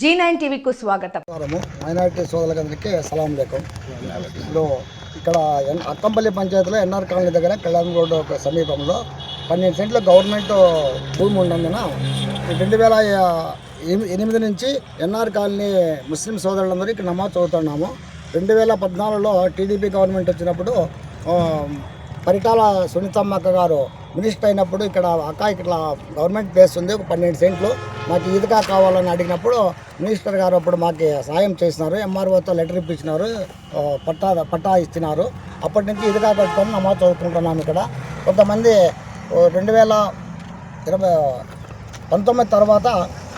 G9 టీవీకు స్వాగతం. Minority సోదరులందరికీ సలాం లేకం. ఇప్పుడు ఇక్కడ అక్కంపల్లి పంచాయతీలో ఎన్ఆర్ కాలనీ దగ్గర కళ్యాణ్ రోడ్డు సమీపంలో 12 సెంట్ల గవర్నమెంట్ భూమి ఉన్నందున 2008 నుంచి ఎన్ఆర్ కాలనీ ముస్లిం సోదరులందరూ ఇక్కడ నమాజ్ చదువుతున్నాము. 2014లో టీడీపీ గవర్నమెంట్ వచ్చినప్పుడు పరిటాల సునీతమ్మ అక్క గారు మినిస్టర్ అయినప్పుడు ఇక్కడ ఇట్లా గవర్నమెంట్ ప్లేస్ ఉంది, ఒక 12 సెంట్లు మాకు ఈద్గా కావాలని అడిగినప్పుడు మినిస్టర్ గారు అప్పుడు మాకు సాయం చేసినారు. ఎంఆర్ఓతో లెటర్ ఇప్పించినారు, పట్టా ఇచ్చినారు. అప్పటి నుంచి ఈద్గా కట్టుకొని నమాజ్ చదువుకుంటున్నాము. ఇక్కడ కొంతమంది 2019 తర్వాత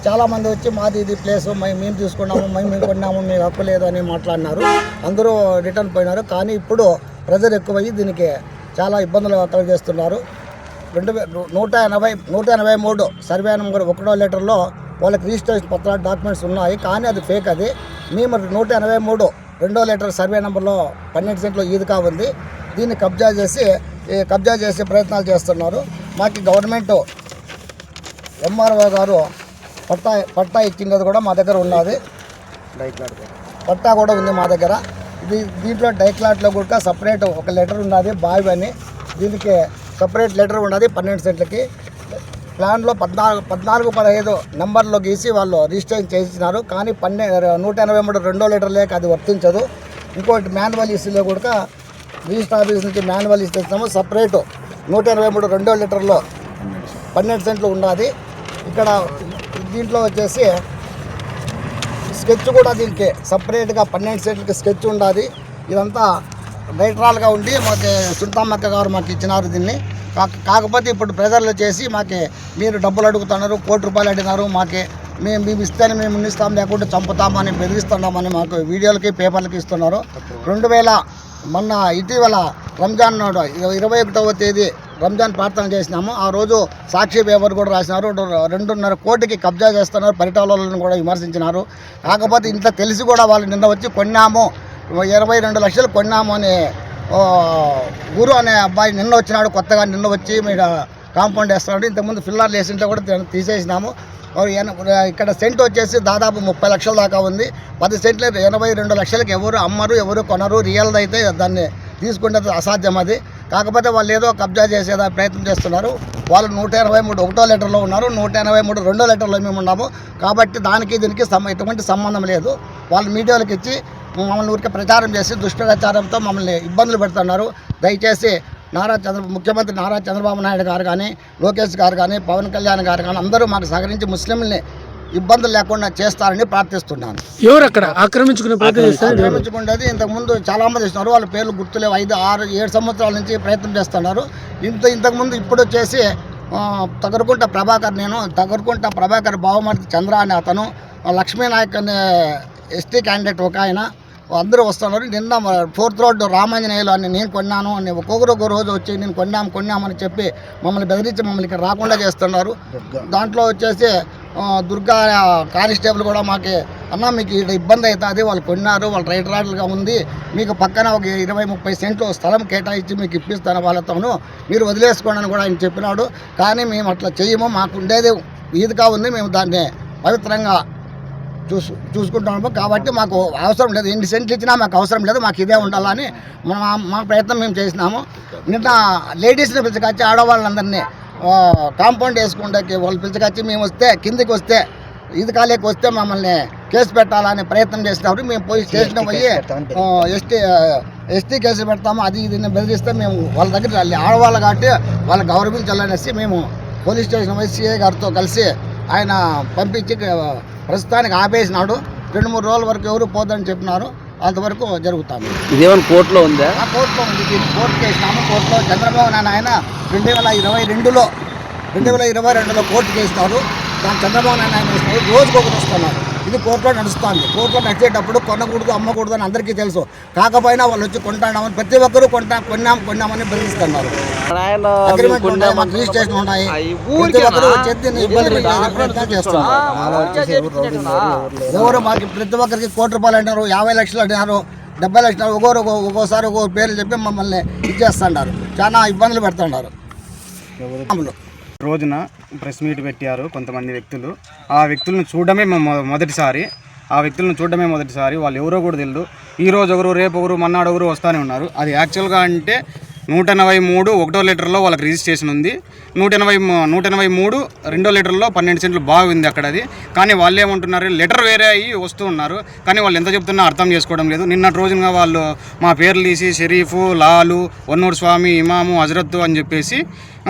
చాలామంది వచ్చి మాది ఇది ప్లేసు మేము తీసుకున్నాము, మేము కొన్నాము, మీకు హక్కు లేదు అని మాట్లాడినారు. అందరూ రిటర్న్ పోయినారు. కానీ ఇప్పుడు ప్రెజర్ ఎక్కువయ్యి దీనికి చాలా ఇబ్బందులు కలిగజేస్తున్నారు. 183 సర్వే నెంబర్ 1వ లెటర్లో వాళ్ళకి రిజిస్ట్రేషన్ పత్రాలు డాక్యుమెంట్స్ ఉన్నాయి, కానీ అది ఫేక్. అది మేము 183 2వ లెటర్ సర్వే నెంబర్లో 12 సెంట్లో ఈద్గా ఉంది. దీన్ని కబ్జా చేసి ప్రయత్నాలు చేస్తున్నారు. మాకు గవర్నమెంట్ ఎంఆర్ఓ గారు పట్టా ఇచ్చింది కూడా మా దగ్గర ఉన్నది, పట్టా కూడా ఉంది మా దగ్గర. దీంట్లో డైక్లాట్లో కూడా సపరేట్ ఒక లెటర్ ఉన్నది, బావి అని. దీనికి సపరేట్ లెటర్ ఉన్నది 12 సెంట్లకి. ప్లాన్లో 14-15 నెంబర్లో గీసి వాళ్ళు రిజిస్ట్రేషన్ చేసినారు, కానీ 183 2వ లెటర్ లేక అది వర్తించదు. ఇంకోటి మాన్యువల్ ఇష్యూలో కూడా రిజిస్టర్ ఆఫీస్ నుంచి మాన్యువల్ ఇస్తున్నాము. సపరేట్ 183 2వ లెటర్లో 12 సెంట్లు ఉన్నది. ఇక్కడ దీంట్లో వచ్చేసి స్కెచ్ కూడా దీనికి సపరేట్గా 12 సెంట్లకి స్కెచ్ ఉన్నది. ఇదంతా నైట్రాల్గా ఉండి మాకు సునీతమ్మ గారు మాకు ఇచ్చినారు దీన్ని. కాకపోతే ఇప్పుడు ప్రెజర్లు చేసి మాకు మీరు డబ్బులు అడుగుతున్నారు, ₹1 కోటి అడిగినారు. మేము ఇస్తేనే మేము ఇస్తాం, లేకుంటే చంపుతామని బెదిరిస్తున్నామని మాకు వీడియోలకి పేపర్లకి ఇస్తున్నారు. మొన్న ఇటీవల రంజాన్ 21వ తేదీ రంజాన్ ప్రార్థన చేసినాము. ఆ రోజు సాక్షి పేపర్ కూడా రాసినారు. 2.5 కోటికి కబ్జా చేస్తున్నారు, పరిటాలను కూడా విమర్శించినారు. కాకపోతే ఇంత తెలిసి కూడా వాళ్ళు నిన్న వచ్చి కొన్నాము, 22 లక్షలు కొన్నాము అని గురు అనే అబ్బాయి నిన్న వచ్చినాడు. కొత్తగా నిన్న వచ్చి మీరు కాంపౌండ్ వేస్తున్నాడు. ఇంతకుముందు ఫిల్లర్లు వేసింటే కూడా తీసేసినాము. ఇక్కడ సెంట్ వచ్చేసి దాదాపు 30 లక్షల దాకా ఉంది. 10 సెంట్లు 82 లక్షలకి ఎవరు అమ్మరు, ఎవరు కొనరు. రియల్ది అయితే దాన్ని తీసుకుంటే అసాధ్యం. అది కాకపోతే వాళ్ళు ఏదో కబ్జా చేసేదా ప్రయత్నం చేస్తున్నారు. వాళ్ళు 183 1వ లెటర్లో ఉన్నారు, 183 2వ లెటర్లో మేము ఉన్నాము. కాబట్టి దానికి దీనికి ఎటువంటి సంబంధం లేదు. వాళ్ళు మీడియాలకు ఇచ్చి మమ్మల్ని ఊరికే ప్రచారం చేసి దుష్ప్రచారంతో మమ్మల్ని ఇబ్బందులు పెడుతున్నారు. దయచేసి ముఖ్యమంత్రి నారా చంద్రబాబు నాయుడు గారు కానీ, లోకేష్ గారు కానీ, పవన్ కళ్యాణ్ గారు కానీ అందరూ మాకు సహకరించి ముస్లింలని ఇబ్బందులు లేకుండా చేస్తారని ప్రార్థిస్తున్నాను. ఎవరు అక్కడ ఆక్రమించుకునేది ఇంతకుముందు చాలామంది ఇస్తున్నారు, వాళ్ళ పేర్లు గుర్తులేవు. 5, 6, 7 సంవత్సరాల నుంచి ప్రయత్నం చేస్తున్నారు. ఇంతకుముందు ఇప్పుడు వచ్చేసి తగరకుంట ప్రభాకర్ బావమర్తి చంద్ర అనే అతను, లక్ష్మీనాయక్ అనే ఎస్టీ క్యాండిడేట్ ఒక ఆయన, అందరూ వస్తున్నారు. నిన్న 4th రోడ్ రామాంజనేయులు అని నేను కొన్నాను అని ఒక్కొక్క రోజు వచ్చి నేను కొన్నామని చెప్పి మమ్మల్ని బెదిరించి మమ్మల్ని ఇక్కడ రాకుండా చేస్తున్నారు. దాంట్లో వచ్చేసి దుర్గా కానిస్టేబుల్ కూడా మాకు అన్న మీకు ఇబ్బంది అవుతుంది, వాళ్ళు కొన్నారు, వాళ్ళు రైటరాలుగా ఉంది, మీకు పక్కన ఒక 20-30 సెంట్లు స్థలం కేటాయించి మీకు ఇప్పిస్తాను వాళ్ళతోనూ, మీరు వదిలేసుకోండి అని కూడా ఆయన చెప్పినాడు. కానీ మేము అట్లా చేయము, మాకు ఉండేది ఈద్గా ఉంది, మేము దాన్ని పవిత్రంగా చూసుకుంటున్నాము. కాబట్టి మాకు అవసరం లేదు, 8 సెంట్లు ఇచ్చినా మాకు అవసరం లేదు, మాకు ఇదే ఉండాలని మా ప్రయత్నం మేము చేసినాము. నిన్న లేడీస్ని పిలుచుకొచ్చి ఆడవాళ్ళందరినీ కాంపౌండ్ వేసుకుంటే వాళ్ళు పిలుచుకొచ్చి మేము వస్తే కిందికి వస్తే ఈద్గాలేకి వస్తే మమ్మల్ని కేసు పెట్టాలని ప్రయత్నం చేసినప్పుడు మేము పోయి స్టేషన్ పోయి ఎస్టీ కేసు పెడతాము, అది ఇది బెదిరిస్తే మేము వాళ్ళ దగ్గర ఆడవాళ్ళు కాబట్టి వాళ్ళని గౌరవించాలనేసి మేము పోలీస్ స్టేషన్ పోయి సిఐ గారితో కలిసి ఆయన పంపించి ప్రస్తుతానికి ఆపేసినాడు. 2-3 రోజుల వరకు ఎవరు పోదని చెప్పినారు. అంతవరకు జరుగుతాము. ఇదేమైనా కోర్టులో ఉందా? కోర్టులో ఉంది. దీన్ని కోర్టుకు వేసినాము. కోర్టులో చంద్రబాబు నాయుడు ఆయన 2022లో కోర్టుకు వేసినారు. దాని చంద్రబాబు నాయుడు ఆయన వేసినారు. రోజుకొకరు వస్తున్నారు. ఇది కోర్టులో నడుస్తుంది. కోర్టులో నడిచేటప్పుడు కొనకూడదు, అమ్మకూడదు అని అందరికీ తెలుసు. కాకపోయినా వాళ్ళు వచ్చి కొంటామని ప్రతి ఒక్కరూ కొన్నామని బెదిరిస్తున్నారు. అగ్రిమెంట్ ఉన్నాయి, మాకు రిజిస్ట్రేషన్ ఉన్నాయి. ప్రతి ఒక్కరు వచ్చేది ఇబ్బంది ప్రయత్నం చేస్తున్నారు. ఎవరు మాకు ప్రతి ఒక్కరికి ₹1 కోటి అంటారు, 50 లక్షలు అంటున్నారు, 70 లక్షలు, ఒక్కోసారి ఒక్కొక్క పేర్లు చెప్పి మమ్మల్ని ఇచ్చేస్తున్నారు. చాలా ఇబ్బందులు పెడుతున్నారు. రోజున ప్రెస్ మీట్ పెట్టారు కొంతమంది వ్యక్తులు. ఆ వ్యక్తులను చూడడమే మొదటిసారి. వాళ్ళు ఎవరో కూడా తెలియదు. ఈ రోజు ఒకరు, రేపు ఒకరు, మన్నాడు ఒకరు వస్తూనే ఉన్నారు. అది యాక్చువల్గా అంటే 183 1వ లీటర్లో వాళ్ళకి రిజిస్ట్రేషన్ ఉంది. 183 2వ లీటర్లో 12 సెంట్లు బాగుంది అక్కడ అది. కానీ వాళ్ళు ఏమంటున్నారు, లీటర్ వేరే అయ్యి వస్తూ ఉన్నారు. కానీ వాళ్ళు ఎంత చెప్తున్నా అర్థం చేసుకోవడం లేదు. నిన్నటి రోజున వాళ్ళు మా పేర్లు తీసి షరీఫు, లాలు, వన్నూరు స్వామి, ఇమాము, హజరత్తు అని చెప్పేసి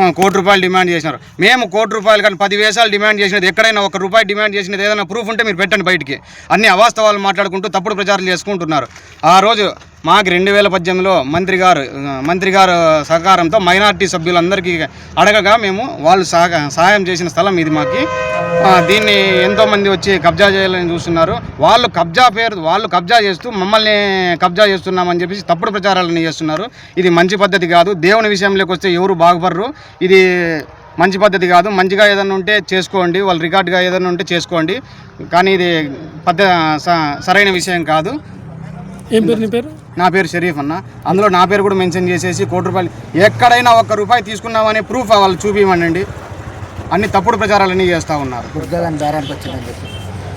₹1 కోటి డిమాండ్ చేసినారు. మేము ₹1 కోటి కానీ 10 వేషాలు డిమాండ్ చేసినది, ఎక్కడైనా ₹1 డిమాండ్ చేసినది ఏదైనా ప్రూఫ్ ఉంటే మీరు పెట్టండి బయటికి. అన్ని అవాస్తవాలు మాట్లాడుకుంటూ తప్పుడు ప్రచారం చేసుకుంటున్నారు. ఆ రోజు మాకు 2018లో మంత్రి గారు సహకారంతో మైనారిటీ సభ్యులందరికీ అడగగా మేము వాళ్ళు సహాయం చేసిన స్థలం ఇది మాకి. దీన్ని ఎంతోమంది వచ్చి కబ్జా చేయాలని చూస్తున్నారు. వాళ్ళు కబ్జా చేస్తూ మమ్మల్ని కబ్జా చేస్తున్నామని చెప్పేసి తప్పుడు ప్రచారాలను చేస్తున్నారు. ఇది మంచి పద్ధతి కాదు. దేవుని విషయంలోకి వస్తే ఎవరు బాగుపడరు. ఇది మంచి పద్ధతి కాదు. మంచిగా ఏదైనా ఉంటే చేసుకోండి, వాళ్ళు రికార్డుగా ఏదైనా ఉంటే చేసుకోండి. కానీ ఇది సరైన విషయం కాదు. ఏం పేరు నీ పేరు? నా పేరు షరీఫ్ అన్న. అందులో నా పేరు కూడా మెన్షన్ చేసేసి ₹1 కోటి ఎక్కడైనా ₹1 తీసుకున్నామనే ప్రూఫ్ వాళ్ళు చూపించమండి. అన్ని తప్పుడు ప్రచారాలన్నీ చేస్తూ ఉన్నారు.